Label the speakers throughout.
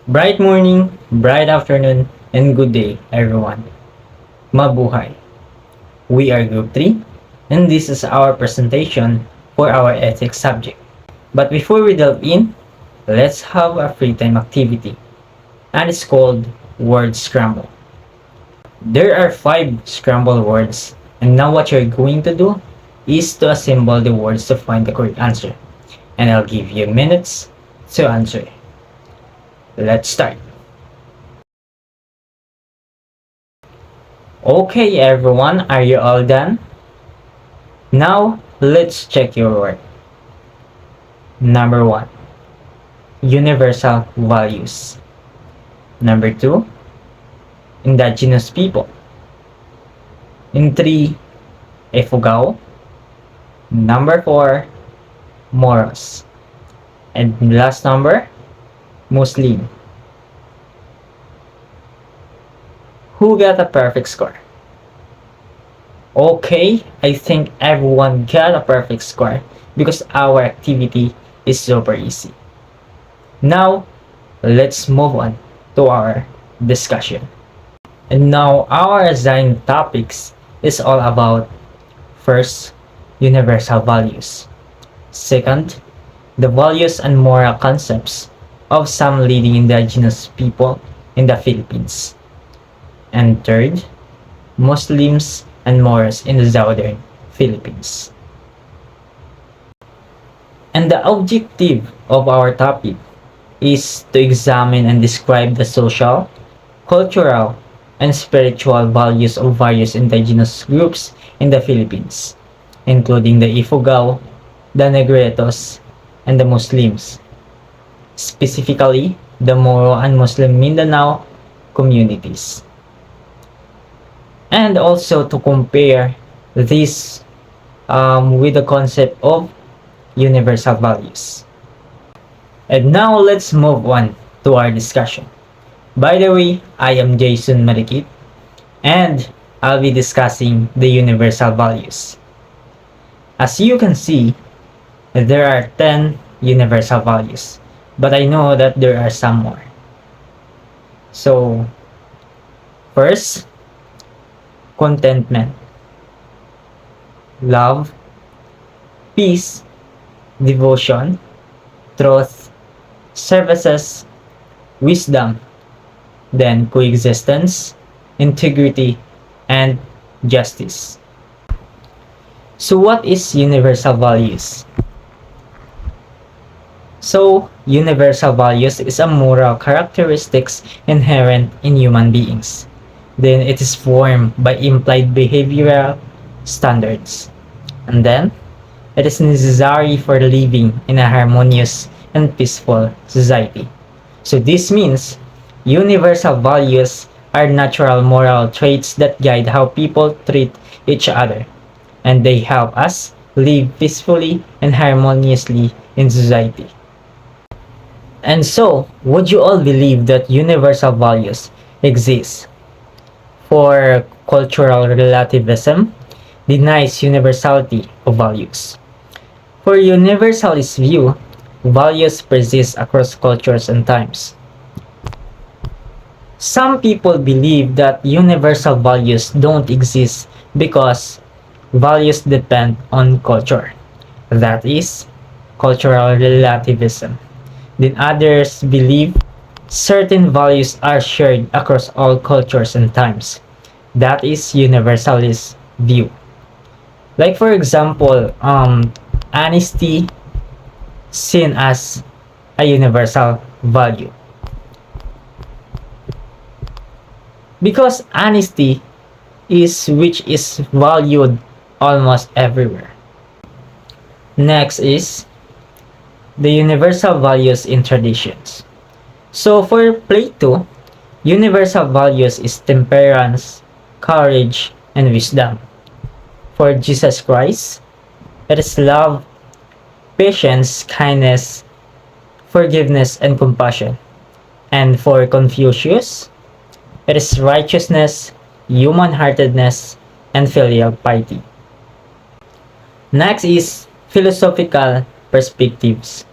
Speaker 1: Bright morning, bright afternoon, and good day, everyone. Mabuhay. We are Group 3, and this is our presentation for our ethics subject. But before we delve in, let's have a free time activity, and it's called Word Scramble. There are 5 scramble words, and now what you're going to do is to assemble the words to find the correct answer. And I'll give you minutes to answer. Let's start. Okay, everyone, are you all done? Now, let's check your work. Number 1, universal values. Number 2, indigenous people. In 3, Ifugao. Number 4, morals. And last number, Muslim. Who got a perfect score? Okay, I think everyone got a perfect score because our activity is super easy. Now, let's move on to our discussion. And now, our assigned topics is all about first, universal values. Second, the values and moral concepts of some leading indigenous people in the Philippines. And third, Muslims and Moors in the southern Philippines. And the objective of our topic is to examine and describe the social, cultural, and spiritual values of various indigenous groups in the Philippines, including the Ifugao, the Negritos, and the Muslims, specifically the Moro and Muslim Mindanao communities. And also to compare this with the concept of universal values. And now let's move on to our discussion. By the way, I am Jason Marikit, and I'll be discussing the universal values. As you can see, there are 10 universal values, but I know that there are some more. So, first, contentment, love, peace, devotion, truth, services, wisdom, then coexistence, integrity, and justice. So what is universal values? So, universal values is a moral characteristics inherent in human beings. Then it is formed by implied behavioral standards. And then, it is necessary for living in a harmonious and peaceful society. So this means universal values are natural moral traits that guide how people treat each other, and they help us live peacefully and harmoniously in society. And so, would you all believe that universal values exist? For cultural relativism denies universality of values. For universalist view, values persist across cultures and times. Some people believe that universal values don't exist because values depend on culture. That is, cultural relativism. Then others believe certain values are shared across all cultures and times. That is universalist view. Like for example, honesty seen as a universal value. Because honesty is which is valued almost everywhere. Next is the universal values in traditions. So for Plato, universal values is temperance, courage, and wisdom. For Jesus Christ, it is love, patience, kindness, forgiveness, and compassion. And for Confucius, it is righteousness, human-heartedness, and filial piety. Next is philosophical perspectives.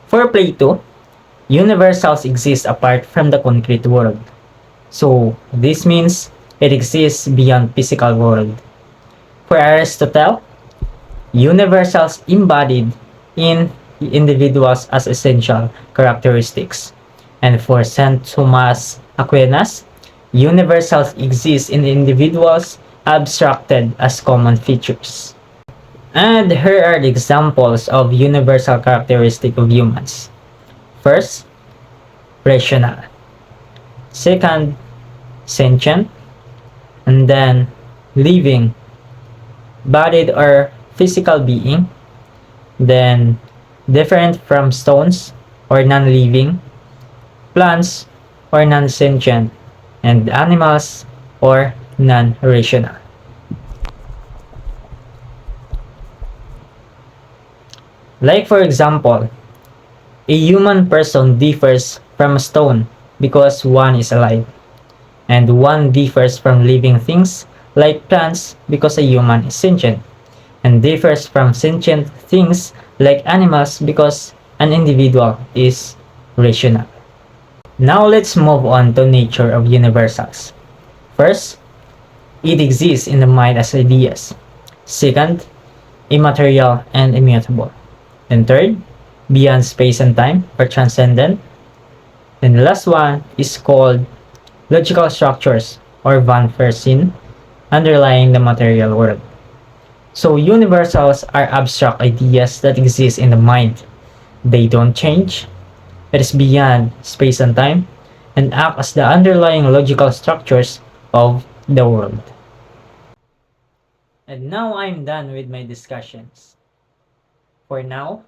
Speaker 1: For Plato, Universals exist apart from the concrete world. So, this means it exists beyond physical world. For Aristotle, universals embodied in individuals as essential characteristics. And for St. Thomas Aquinas, universals exist in individuals abstracted as common features. And here are the examples of universal characteristic of humans. First, rational. Second, sentient. And then, living, bodied or physical being. Then, different from stones or non-living, plants or non-sentient, and animals or non-rational. Like for example, a human person differs from a stone because one is alive, and one differs from living things like plants because a human is sentient, and differs from sentient things like animals because an individual is rational. Now let's move on to nature of universals. First, it exists in the mind as ideas. Second, immaterial and immutable. And third, beyond space and time or transcendent. And the last one is called logical structures or Van Fersen underlying the material world. So universals are abstract ideas that exist in the mind. They don't change. It is beyond space and time and act as the underlying logical structures of the world. And now I'm done with my discussions. For now,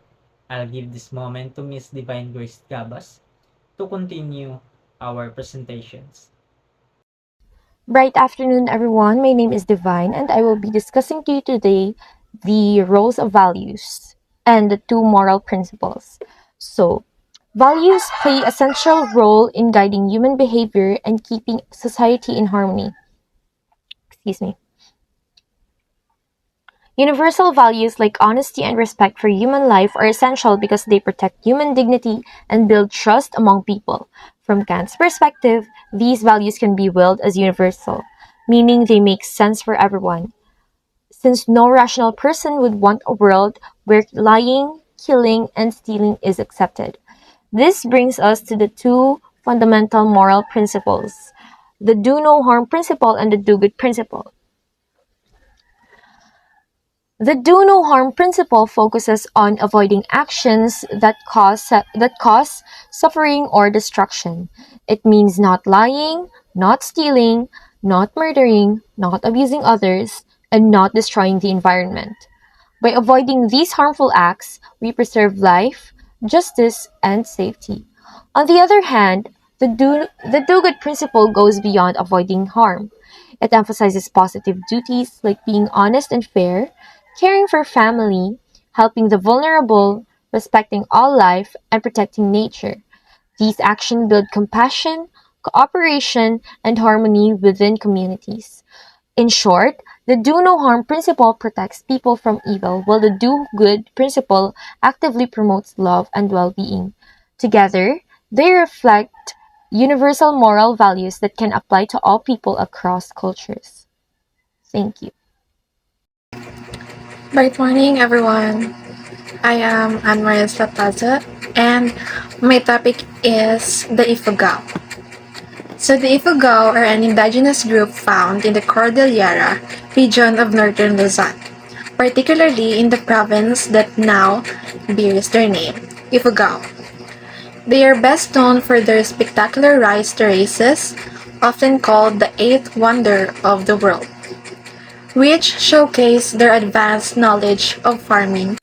Speaker 1: I'll give this moment to Miss Divine Grace Gabas to continue our presentations.
Speaker 2: Bright afternoon, everyone. My name is Divine, and I will be discussing to you today the roles of values and the two moral principles. So, values play a central role in guiding human behavior and keeping society in harmony. Excuse me. Universal values like honesty and respect for human life are essential because they protect human dignity and build trust among people. From Kant's perspective, these values can be willed as universal, meaning they make sense for everyone, since no rational person would want a world where lying, killing, and stealing is accepted. This brings us to the two fundamental moral principles, the do no harm principle and the do good principle. The do no harm principle focuses on avoiding actions that cause suffering or destruction. It means not lying, not stealing, not murdering, not abusing others, and not destroying the environment. By avoiding these harmful acts, we preserve life, justice, and safety. On the other hand, the do good principle goes beyond avoiding harm. It emphasizes positive duties like being honest and fair, caring for family, helping the vulnerable, respecting all life, and protecting nature. These actions build compassion, cooperation, and harmony within communities. In short, the do no harm principle protects people from evil, while the do good principle actively promotes love and well being. Together, they reflect universal moral values that can apply to all people across cultures. Thank you.
Speaker 3: Good morning, everyone. I am Anne-Maria Slataza, and my topic is the Ifugao. So the Ifugao are an indigenous group found in the Cordillera region of northern Luzon, particularly in the province that now bears their name, Ifugao. They are best known for their spectacular rice terraces, often called the eighth wonder of the world, which showcase their advanced knowledge of farming.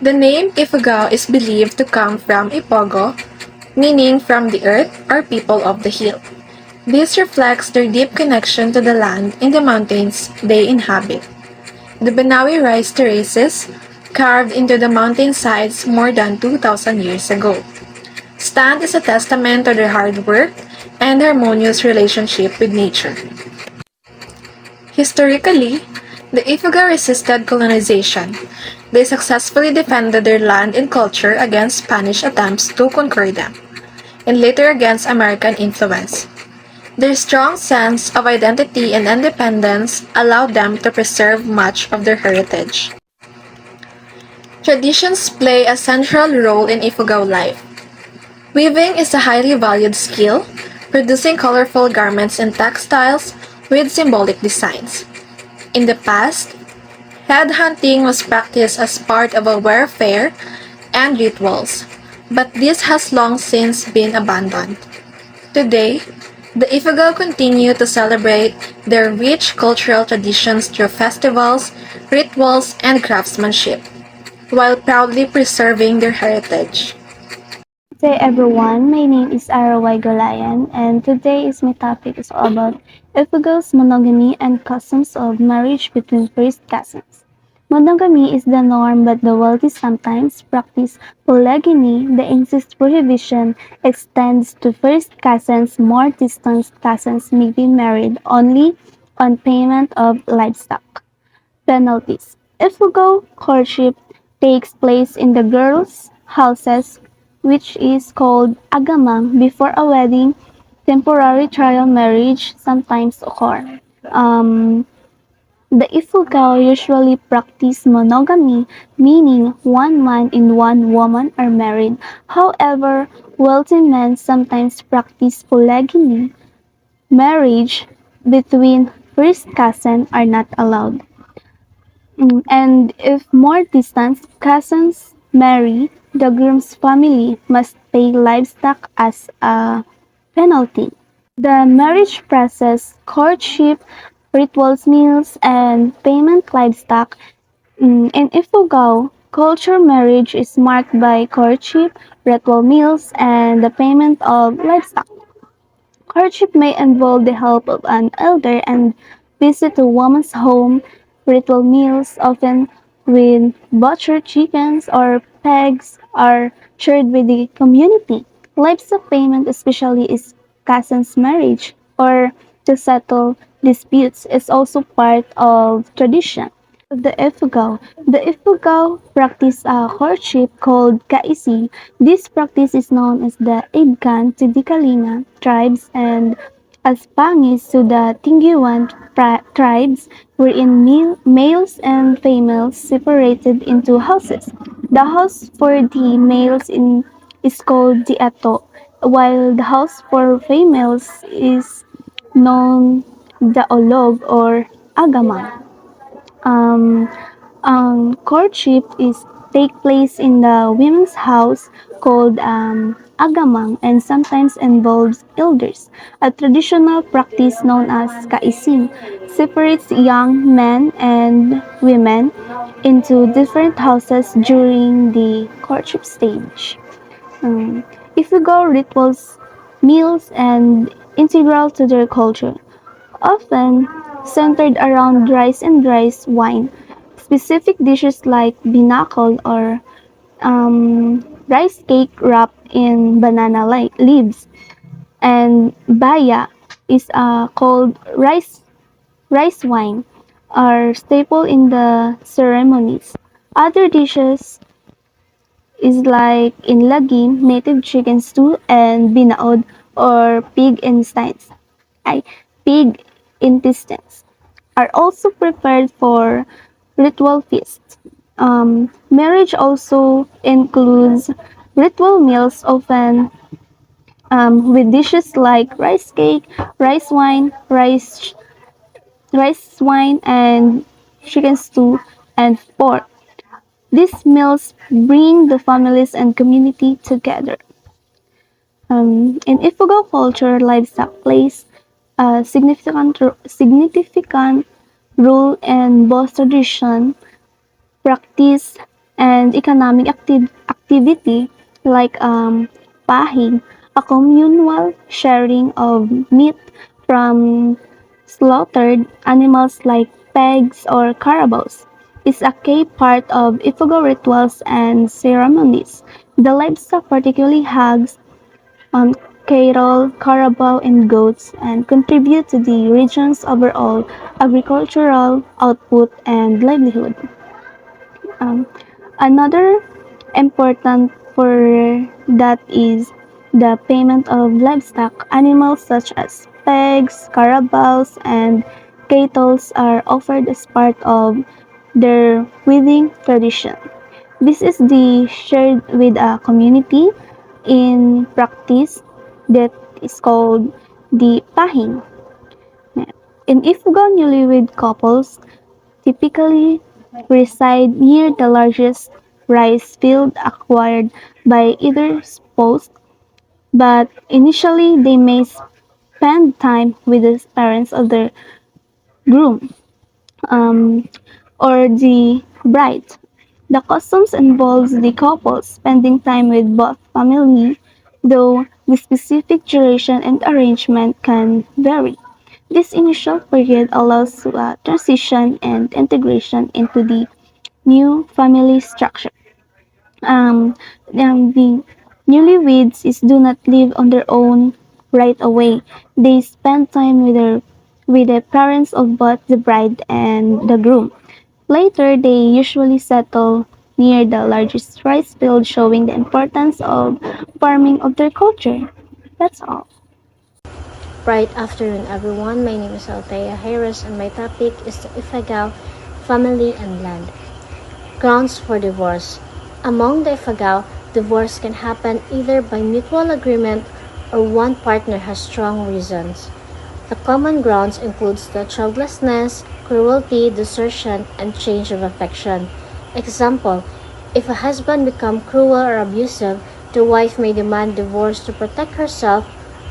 Speaker 3: The name Ifugao is believed to come from Ipogo, meaning from the earth or people of the hill. This reflects their deep connection to the land in the mountains they inhabit. The Banawi rice terraces, carved into the mountain sides more than 2,000 years ago, stand as a testament to their hard work and harmonious relationship with nature. Historically, the Ifugao resisted colonization, They successfully defended their land and culture against Spanish attempts to conquer them, and later against American influence. Their strong sense of identity and independence allowed them to preserve much of their heritage. Traditions play a central role in Ifugao life. Weaving is a highly valued skill, producing colorful garments and textiles with symbolic designs. In the past, headhunting was practiced as part of a warfare and rituals, but this has long since been abandoned. Today, the Ifugao continue to celebrate their rich cultural traditions through festivals, rituals, and craftsmanship, while proudly preserving their heritage.
Speaker 4: Good day everyone, my name is Arawai Golayan and today's my topic is all about Ifugos monogamy and customs of marriage between first cousins. Monogamy is the norm but the wealthy sometimes practice polygamy. The incest prohibition extends to first cousins. More distant cousins may be married only on payment of livestock. Penalties. Ifugo courtship takes place in the girls' houses, which is called agamang, before a wedding. Temporary trial marriage sometimes occur. The Ifugao usually practice monogamy, meaning one man and one woman are married. However, wealthy men sometimes practice polygamy. Marriage between first cousins are not allowed. And if more distant cousins marry, the groom's family must pay livestock as a penalty. The marriage process, courtship, rituals, meals, and payment livestock. In Ifugao, culture marriage is marked by courtship, ritual meals, and the payment of livestock. Courtship may involve the help of an elder and visit a woman's home, ritual meals, often with butchered chickens or pigs, are shared with the community. Livestock payment, especially is cousin's marriage or to settle disputes, is also part of tradition. The Ifugao. The Ifugao practice a courtship called kaisi. This practice is known as the Ibkan to the Kalinga tribes and as Pangis to the Tingyuan tribes, wherein males and females separated into houses. The house for the males is called the Ato, while the house for females is known the Olog or Agamang. Um, Courtship is take place in the women's house called agamang and sometimes involves elders. A traditional practice known as kaisim separates young men and women into different houses during the courtship stage. Um, if we go rituals, meals, and integral to their culture often centered around rice and rice wine. Specific dishes like binakol or rice cake wrapped in banana leaves and baya is called rice wine are staple in the ceremonies. Other dishes is like in lagim, native chicken stew, and binaod or ay, pig intestines are also prepared for ritual feasts. Marriage also includes ritual meals, often with dishes like rice cake, rice wine, and chicken stew and pork. These meals bring the families and community together. In Ifugao culture, livestock plays a significant role in both tradition, practice, and economic activity like pahing, a communal sharing of meat from slaughtered animals like pigs or carabaos is a key part of Ifugao rituals and ceremonies. The livestock, particularly hogs, cattle, carabao, and goats, and contribute to the region's overall agricultural output and livelihood. Um, Another important for that is the payment of livestock. Animals such as pigs, carabaos, and cattle are offered as part of their wedding tradition. This is the shared with a community in practice that is called the pahing. In Ifugao, newlywed couples typically reside near the largest rice field acquired by either spouse, but initially they may spend time with the parents of the groom um, or the bride. The customs involves the couple spending time with both family, though the specific duration and arrangement can vary. This initial period allows transition and integration into the new family structure. Um, the newlyweds do not live on their own right away. They spend time with the parents of both the bride and the groom. Later, they usually settle near the largest rice field, showing the importance of farming of their culture. That's all.
Speaker 5: Bright afternoon, everyone. My name is Althea Harris, and my topic is the Ifugao family and land. Grounds for divorce. Among the Ifugao, divorce can happen either by mutual agreement or one partner has strong reasons. The common grounds includes the childlessness, cruelty, desertion, and change of affection. Example, if a husband become cruel or abusive, the wife may demand divorce to protect herself.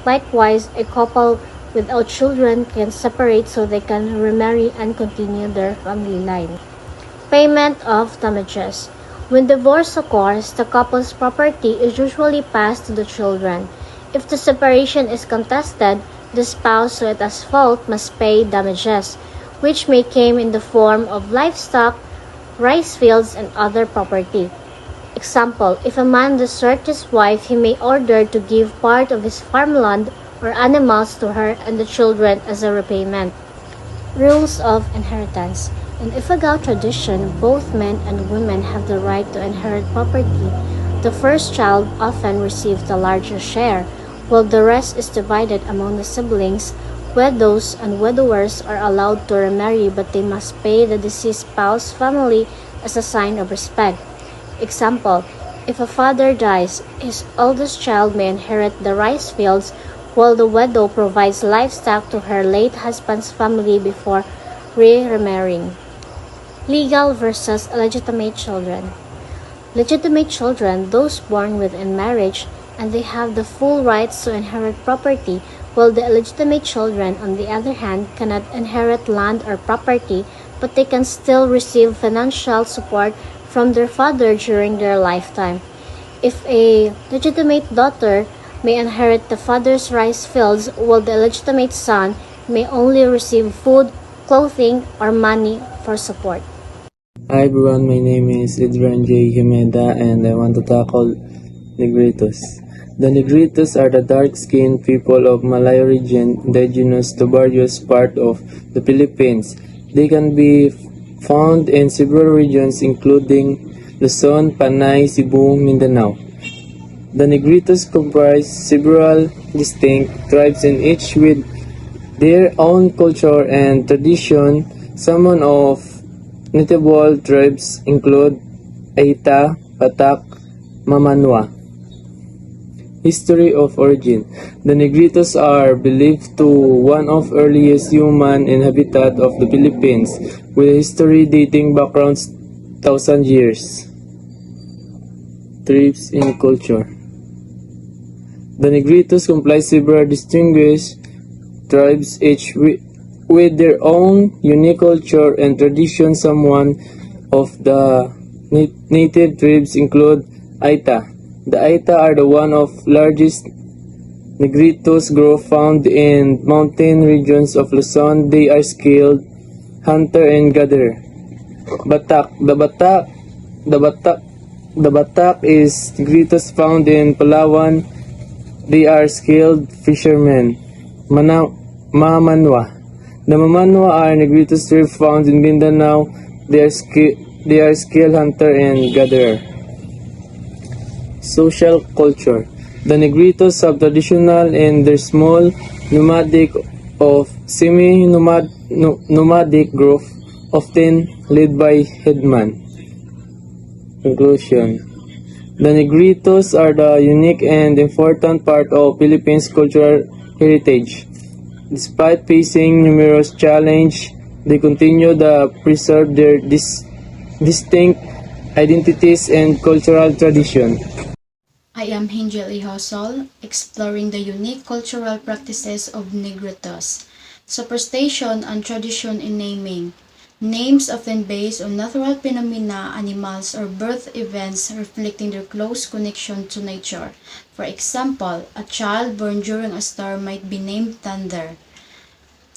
Speaker 5: Likewise, a couple without children can separate so they can remarry and continue their family line. Payment of damages. When divorce occurs, the couple's property is usually passed to the children. If the separation is contested, the spouse who is at fault must pay damages, which may come in the form of livestock, rice fields, and other property. Example, if a man deserts his wife, he may order to give part of his farmland or animals to her and the children as a repayment. Rules of inheritance. In Ifugao tradition, both men and women have the right to inherit property. The first child often receives the largest share, while the rest is divided among the siblings. Widows and widowers are allowed to remarry, but they must pay the deceased spouse's family as a sign of respect. Example, if a father dies, his oldest child may inherit the rice fields, while the widow provides livestock to her late husband's family before remarrying. Legal versus illegitimate children. Legitimate children, those born within marriage, and they have the full rights to inherit property, while the illegitimate children, on the other hand, cannot inherit land or property, but they can still receive financial support from their father during their lifetime. If a legitimate daughter may inherit the father's rice fields, while the illegitimate son may only receive food, clothing, or money for support.
Speaker 6: Hi everyone, my name is Idran J. Jimeda and I want to tackle Negritos. The Negritos are the dark-skinned people of Malay region indigenous to various parts of the Philippines. They can be found in several regions including Luzon, Panay, Cebu, Mindanao. The Negritos comprise several distinct tribes in each with their own culture and tradition. Some of notable tribes include Aita, Batak, Mamanwa. History of origin. The Negritos are believed to one of earliest human inhabitant of the Philippines, with a history dating back around 1,000 years. Tribes in culture. The Negritos comprise several distinguished tribes, each with their own unique culture and tradition. Some of the native tribes include Aita. The Aita are the one of largest Negritos group found in mountain regions of Luzon. They are skilled hunter and gatherer. Batak. The Batak is Negritos found in Palawan. They are skilled fishermen. Mamanwa. The Mamanwa are Negritos tribe found in Mindanao. They They are skilled hunter and gatherer. Social culture. The Negritos have traditional and their small nomadic of semi-nomadic group, often led by headman. Conclusion. The Negritos are the unique and important part of Philippines' cultural heritage. Despite facing numerous challenges, they continue to preserve their distinct identities and cultural tradition.
Speaker 7: I am Hingel Ihosol, exploring the unique cultural practices of Negritos. Superstition and tradition in naming. Names often based on natural phenomena, animals, or birth events reflecting their close connection to nature. For example, a child born during a storm might be named Thunder.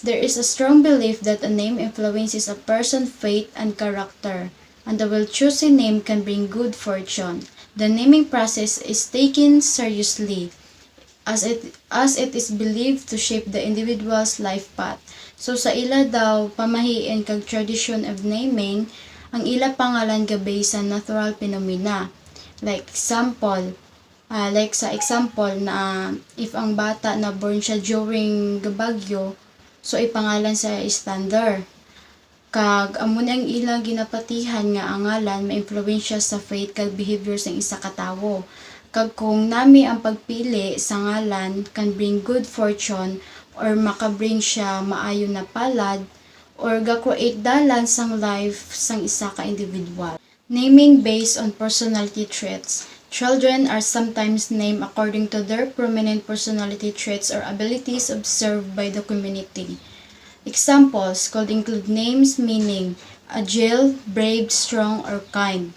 Speaker 7: There is a strong belief that a name influences a person's fate and character, and the well-chosen name can bring good fortune. The naming process is taken seriously, as it is believed to shape the individual's life path. So sa ila daw pamahiin kag tradition of naming, ang ila pangalan gabay sa natural phenomena. Like sa example na if ang bata na born siya during gabagyo, so ipangalan sa is Thunder. Kag amo ang ilang ginapatihan nga ang ngalan maimpluwensya sa fate kag behavior sa isa ka tawo. Kag kung nami ang pagpili sa ngalan can bring good fortune or makabring siya maayo na palad or ga-create dalan sang life sang isa ka individual. Naming based on personality traits. Children are sometimes named according to their prominent personality traits or abilities observed by the community. Examples could include names meaning agile, brave, strong, or kind,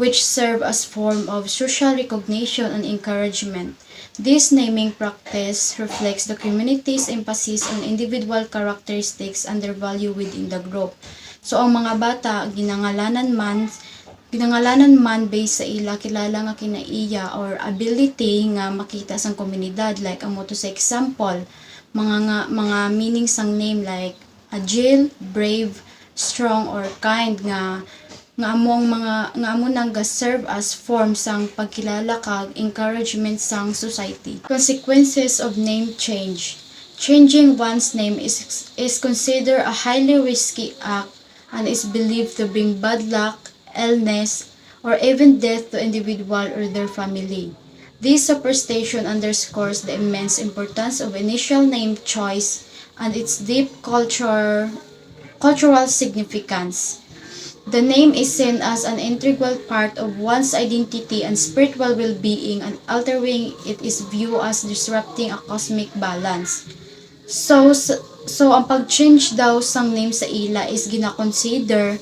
Speaker 7: which serve as form of social recognition and encouragement. This naming practice reflects the community's emphasis on individual characteristics and their value within the group. So ang mga bata ginangalanan man based sa ila kilala nga kinaiya or ability nga makita sang komunidad, like amo to sa example mga meaning sang name like agile, brave, strong, or kind nga amo nang ga-serve as form sang pagkilala kag encouragement sang society. Consequences of name change. Changing one's name is considered a highly risky act and is believed to bring bad luck, illness, or even death to individual or their family. This superstition underscores the immense importance of initial name choice and its deep cultural significance. The name is seen as an integral part of one's identity and spiritual well-being, and altering it is viewed as disrupting a cosmic balance. So ang pag-change daw sang name sa ila is gina-consider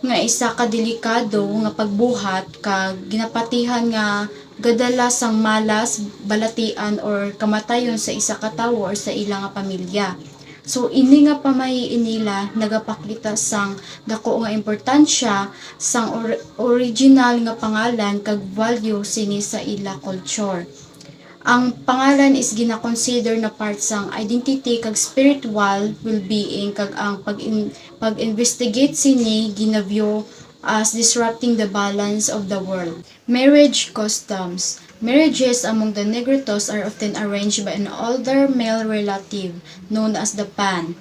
Speaker 7: nga isa ka delikado nga pagbuhat kag ginapatihan nga gadala sang malas, balatian or kamatayon sa isa ka tawo or sa ila nga pamilya. So ini nga pamahiin nila nagapakita sang dako nga importansya sang original nga pangalan kag value sini sa ila culture. Ang pangalan is gina-consider na part sang identity kag spiritual well-being, kag ang pag-investigate sini ginaview as disrupting the balance of the world. Marriage customs. Marriages among the Negritos are often arranged by an older male relative known as the Pan.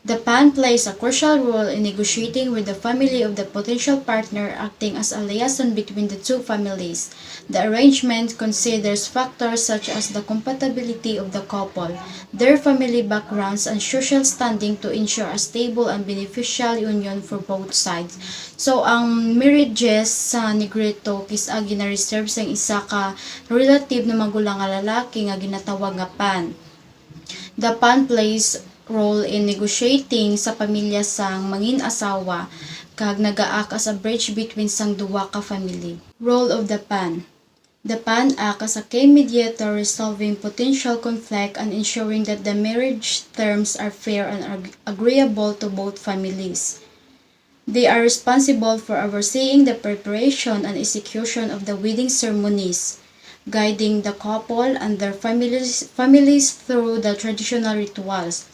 Speaker 7: The Pan plays a crucial role in negotiating with the family of the potential partner, acting as a liaison between the two families. The arrangement considers factors such as the compatibility of the couple, their family backgrounds, and social standing to ensure a stable and beneficial union for both sides. So, ang marriages sa Negrito kisa gina-reserve sa isa ka relative na magulang nga lalaki nga ginatawag nga Pan. The Pan plays role in negotiating sa pamilya sang mangin asawa kag nagaak as a bridge between sang duwa ka family. Role of the Pan. The Pan act as a key mediator, resolving potential conflict and ensuring that the marriage terms are fair and agreeable to both families. They are responsible for overseeing the preparation and execution of the wedding ceremonies, guiding the couple and their families through the traditional rituals.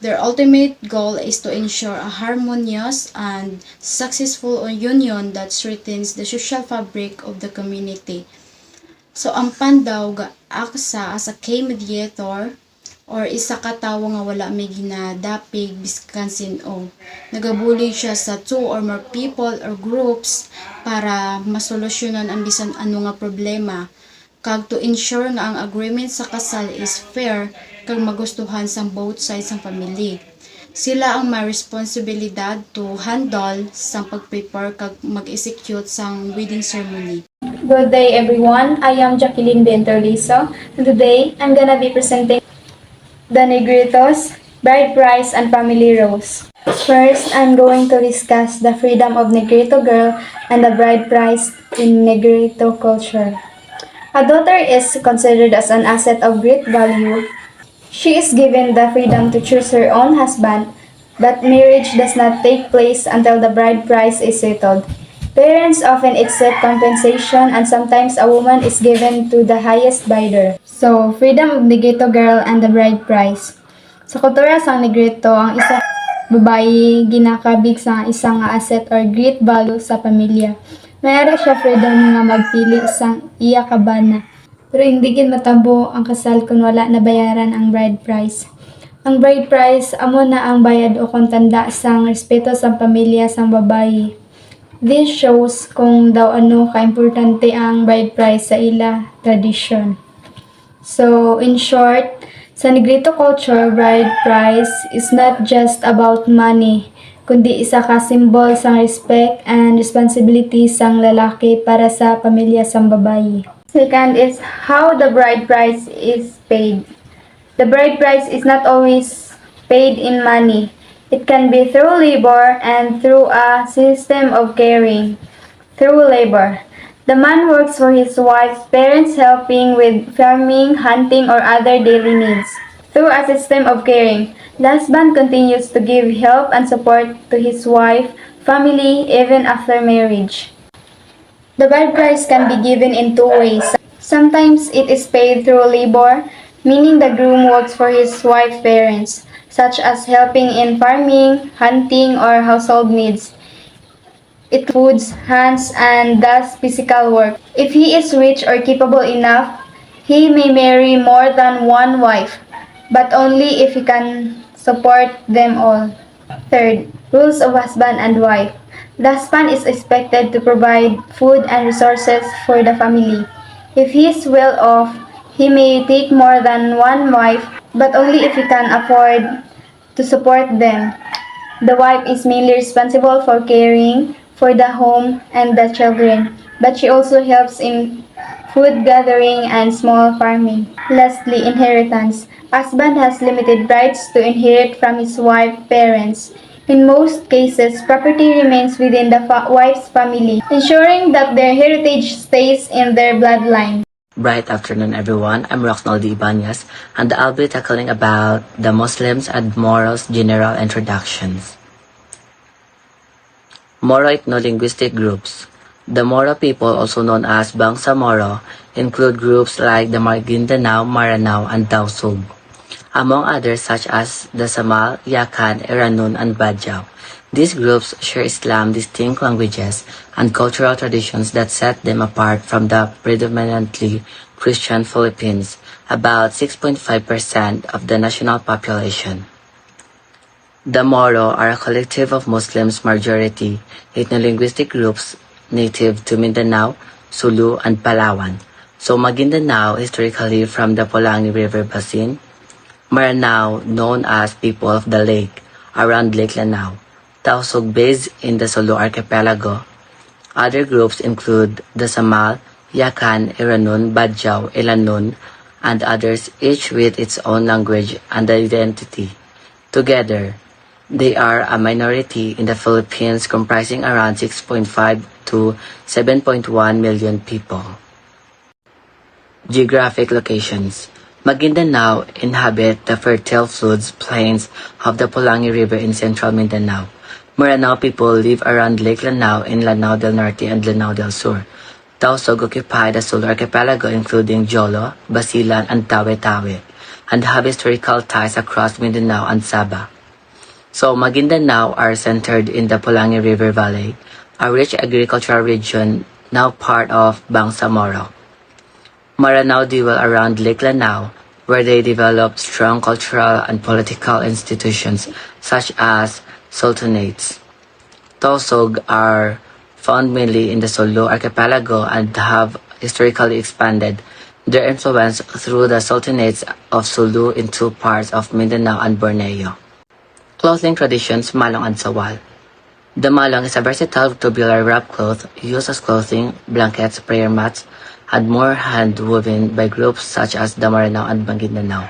Speaker 7: Their ultimate goal is to ensure a harmonious and successful union that strengthens the social fabric of the community. So, ang pandaw ga-aksa as a key mediator or isa ka tawo nga wala may ginadapig biskan sino. Nagabulig siya sa two or more people or groups para masolusyonan ang bisan ano nga problema kag to ensure nga ang agreement sa kasal is fair kag magustuhan sa both sides ng family. Sila ang may responsibilidad to handle sa pag-prepare kag mag-execute sang wedding ceremony.
Speaker 8: Good day everyone, I am Jacqueline Bentorliso and today I'm gonna be presenting the Negritos, Bride Price and Family Roles. First, I'm going to discuss the freedom of Negrito girl and the bride price in Negrito culture. A daughter is considered as an asset of great value. She is given the freedom to choose her own husband, but marriage does not take place until the bride price is settled. Parents often accept compensation and sometimes a woman is given to the highest bidder. So, freedom of Negrito girl and the bride price. Sa kultura sang Negrito, ang isa babayi ginakabig sa isang asset or great value sa pamilya. Mayroon siya freedom nga magpili sang iya kabana. Pero hindi gid matabo ang kasal kung wala nabayaran ang bride price. Ang bride price amo na ang bayad o kontanda sang respeto sa pamilya sang babayi. This shows kung daw ano ka-importante ang bride price sa ila tradition. So, in short, sa Negrito culture, bride price is not just about money, kundi isa ka symbol sang respect and responsibility sang lalaki para sa pamilya sang babayi. Second is how the bride price is paid. The bride price is not always paid in money. It can be through labor and through a system of caring. Through labor, the man works for his wife's parents, helping with farming, hunting, or other daily needs. Through a system of caring, the husband continues to give help and support to his wife, family, even after marriage. The bride price can be given in two ways. Sometimes it is paid through labor, meaning the groom works for his wife's parents, such as helping in farming, hunting, or household needs. It includes hands and does physical work. If he is rich or capable enough, he may marry more than one wife, but only if he can support them all. Third, rules of husband and wife. The husband is expected to provide food and resources for the family. If he is well off, he may take more than one wife, but only if he can afford to support them. The wife is mainly responsible for caring for the home and the children, but she also helps in food gathering and small farming. Lastly, inheritance. Husband has limited rights to inherit from his wife's parents. In most cases, property remains within the wife's family, ensuring that their heritage stays in their bloodline.
Speaker 9: Bright afternoon, everyone. I'm Roxnaldi Ibanez, and I'll be tackling about the Muslims and Moros general introductions. Moro ethno-linguistic groups. The Moro people, also known as Bangsamoro, include groups like the Maguindanao, Maranao, and Tausug, among others such as the Samal, Yakan, Iranun, and Badjao. These groups share Islam distinct languages and cultural traditions that set them apart from the predominantly Christian Philippines, about 6.5% of the national population. The Moro are a collective of Muslims majority ethno-linguistic groups native to Mindanao, Sulu, and Palawan. So Maguindanao historically from the Polangi River Basin, Maranao known as people of the lake around Lake Lanao, Tausug based in the Sulu archipelago. Other groups include the Samal, Yakan, Iranun, Badjao, Ilanun, and others, each with its own language and identity. Together, they are a minority in the Philippines comprising around 6.5 to 7.1 million people. Geographic locations. Maguindanao inhabit the fertile floods plains of the Polangi River in central Mindanao. Maranao people live around Lake Lanao in Lanao del Norte and Lanao del Sur. Tausug occupy the Sulu archipelago including Jolo, Basilan, and Tawe-Tawe. and have historical ties across Mindanao and Sabah. So Maguindanao are centered in the Pulangi River Valley, a rich agricultural region now part of Bangsamoro. Maranao dwell around Lake Lanao, where they developed strong cultural and political institutions such as sultanates. Tausug are found mainly in the Sulu archipelago and have historically expanded their influence through the sultanates of Sulu into parts of Mindanao and Borneo. Clothing traditions, Malong and Sawal. The Malong is a versatile tubular wrap cloth used as clothing, blankets, prayer mats, and more hand-woven by groups such as the Maranao and Maguindanao.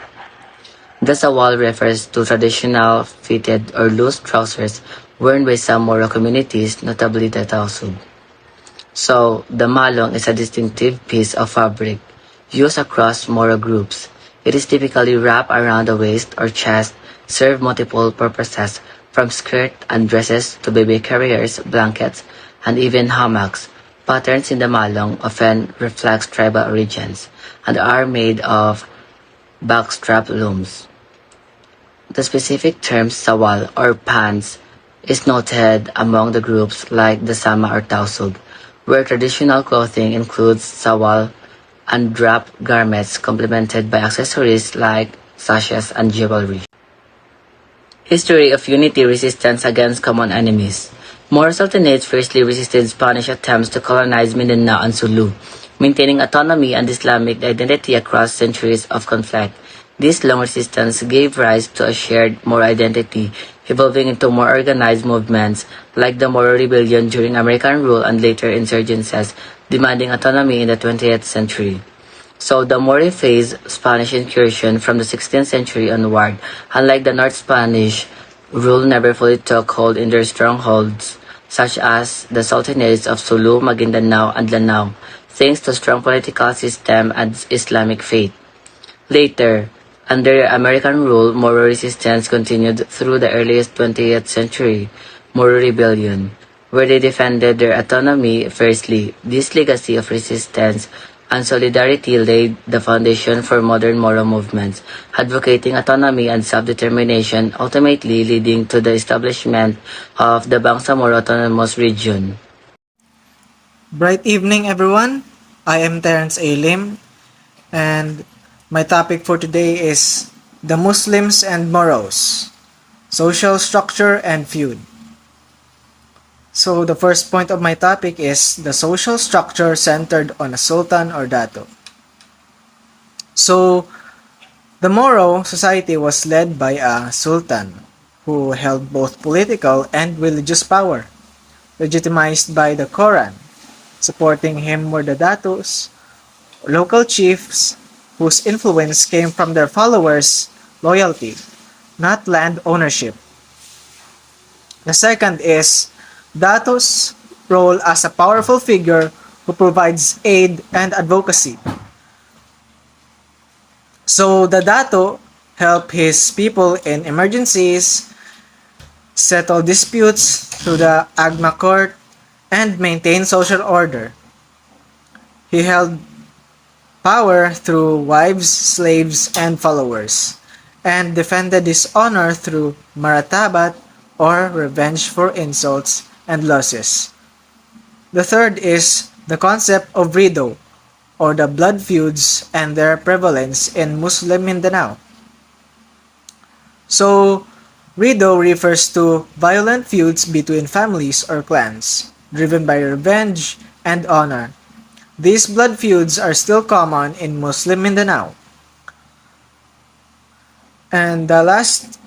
Speaker 9: The Sawal refers to traditional fitted or loose trousers worn by some Moro communities, notably the Tausug. So, the Malong is a distinctive piece of fabric used across Moro groups. It is typically wrapped around the waist or chest, serve multiple purposes, from skirt and dresses to baby carriers, blankets, and even hammocks. Patterns in the Malong often reflect tribal origins and are made of backstrap looms. The specific term sawal or pants is noted among the groups like the Sama or Tausug, where traditional clothing includes sawal and drap garments complemented by accessories like sashes and jewelry. History of unity resistance against common enemies. Moro Sultanates fiercely resisted Spanish attempts to colonize Mindanao and Sulu, maintaining autonomy and Islamic identity across centuries of conflict. This long resistance gave rise to a shared Moro identity, evolving into more organized movements like the Moro Rebellion during American rule and later insurgencies demanding autonomy in the 20th century. So the Moro faced Spanish incursion from the 16th century onward, unlike the North Spanish rule never fully took hold in their strongholds, such as the Sultanates of Sulu, Maguindanao, and Lanao, thanks to strong political system and Islamic faith. Later, under American rule, Moro resistance continued through the earliest 20th century Moro Rebellion, where they defended their autonomy fiercely. This legacy of resistance and solidarity laid the foundation for modern Moro movements, advocating autonomy and self-determination, ultimately leading to the establishment of the Bangsamoro Autonomous Region.
Speaker 10: Bright evening, everyone. I am Terence A. Lim, and my topic for today is the Muslims and Moros, social structure and feud. So the first point of my topic is the social structure centered on a sultan or dato. So the Moro society was led by a sultan who held both political and religious power, legitimized by the Quran. Supporting him were the datos, local chiefs whose influence came from their followers' loyalty, not land ownership. The second is Dato's role as a powerful figure who provides aid and advocacy. So the Dato help his people in emergencies, settle disputes through the Agma court, and maintain social order. He held power through wives, slaves, and followers, and defended his honor through maratabat or revenge for insults and losses. The third is the concept of Rido, or the blood feuds and their prevalence in Muslim Mindanao. So, Rido refers to violent feuds between families or clans, driven by revenge and honor. These blood feuds are still common in Muslim Mindanao. And the last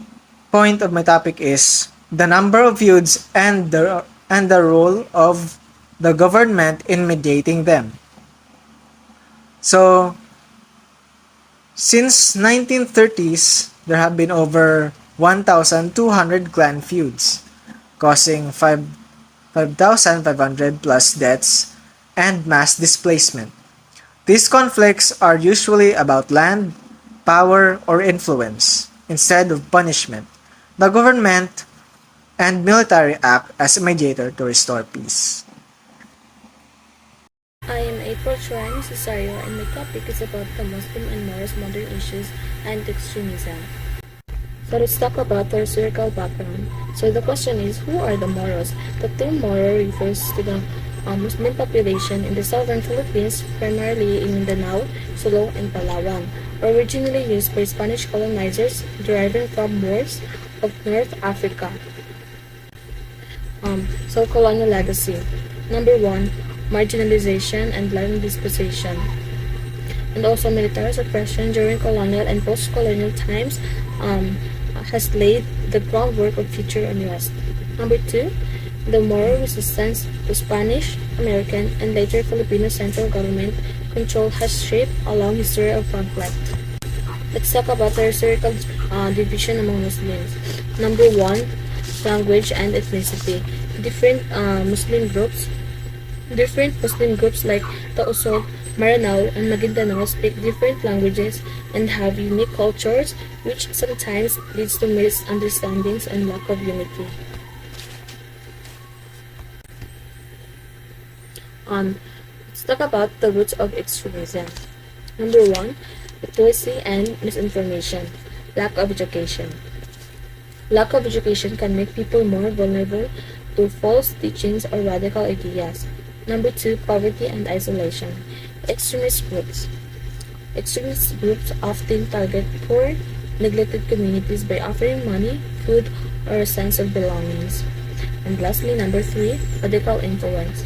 Speaker 10: point of my topic is the number of feuds and the role of the government in mediating them. So, since 1930s, there have been over 1,200 clan feuds, causing 5,500 plus deaths and mass displacement. These conflicts are usually about land, power, or influence, instead of punishment. The government and military act as a mediator to restore peace.
Speaker 11: I am April culture, I'm Cesario, and my topic is about the Muslim and Moros modern issues and extremism. So let's talk about the historical background. So the question is, who are the Moros? The term Moro refers to the Muslim population in the southern Philippines, primarily in Mindanao, Sulu, and Palawan, originally used by Spanish colonizers deriving from Moors of North Africa. So colonial legacy. Number 1, marginalization and land dispossession, and also military suppression during colonial and post-colonial times has laid the groundwork of future unrest. Number 2, the Moro resistance to Spanish, American, and later Filipino central government control has shaped a long history of conflict. Let's talk about the historical division among Muslims. Number 1, language and ethnicity. Different Muslim groups like the Usog, Maranao, and Maguindanao speak different languages and have unique cultures, which sometimes leads to misunderstandings and lack of unity. Let's talk about the roots of extremism. Number 1, literacy and misinformation. Lack of education. Lack of education can make people more vulnerable to false teachings or radical ideas. Number 2, poverty and isolation. Extremist groups. Extremist groups often target poor, neglected communities by offering money, food, or a sense of belongings. And lastly, number 3, radical influence.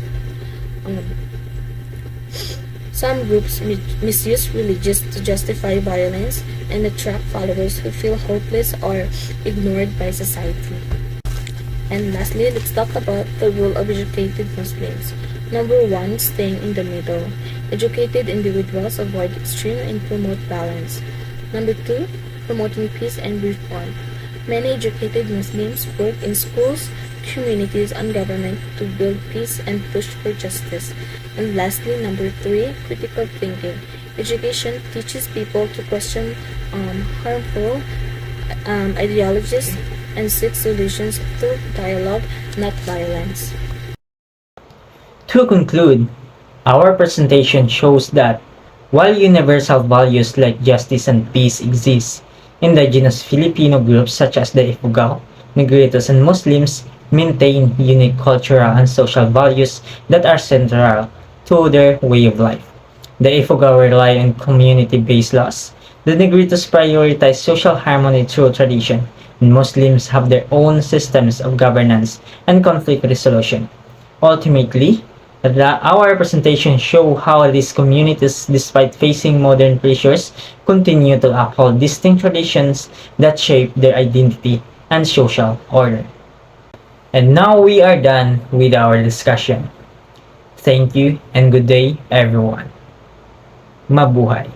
Speaker 11: Some groups misuse religion to justify violence and attract followers who feel hopeless or ignored by society. And lastly, let's talk about the role of educated Muslims. Number 1, staying in the middle. Educated individuals avoid extreme and promote balance. Number 2, promoting peace and reform. Many educated Muslims work in schools, communities, and government to build peace and push for justice. And lastly, number 3, critical thinking. Education teaches people to question harmful ideologies and seek solutions through dialogue, not violence.
Speaker 1: To conclude, our presentation shows that while universal values like justice and peace exist, indigenous Filipino groups such as the Ifugao, Negritos, and Muslims maintain unique cultural and social values that are central to their way of life. The Ifugao rely on community-based laws. The Negritos prioritize social harmony through tradition, and Muslims have their own systems of governance and conflict resolution. Ultimately, our presentation show how these communities, despite facing modern pressures, continue to uphold distinct traditions that shape their identity and social order. And now we are done with our discussion. Thank you and good day, everyone. Mabuhay!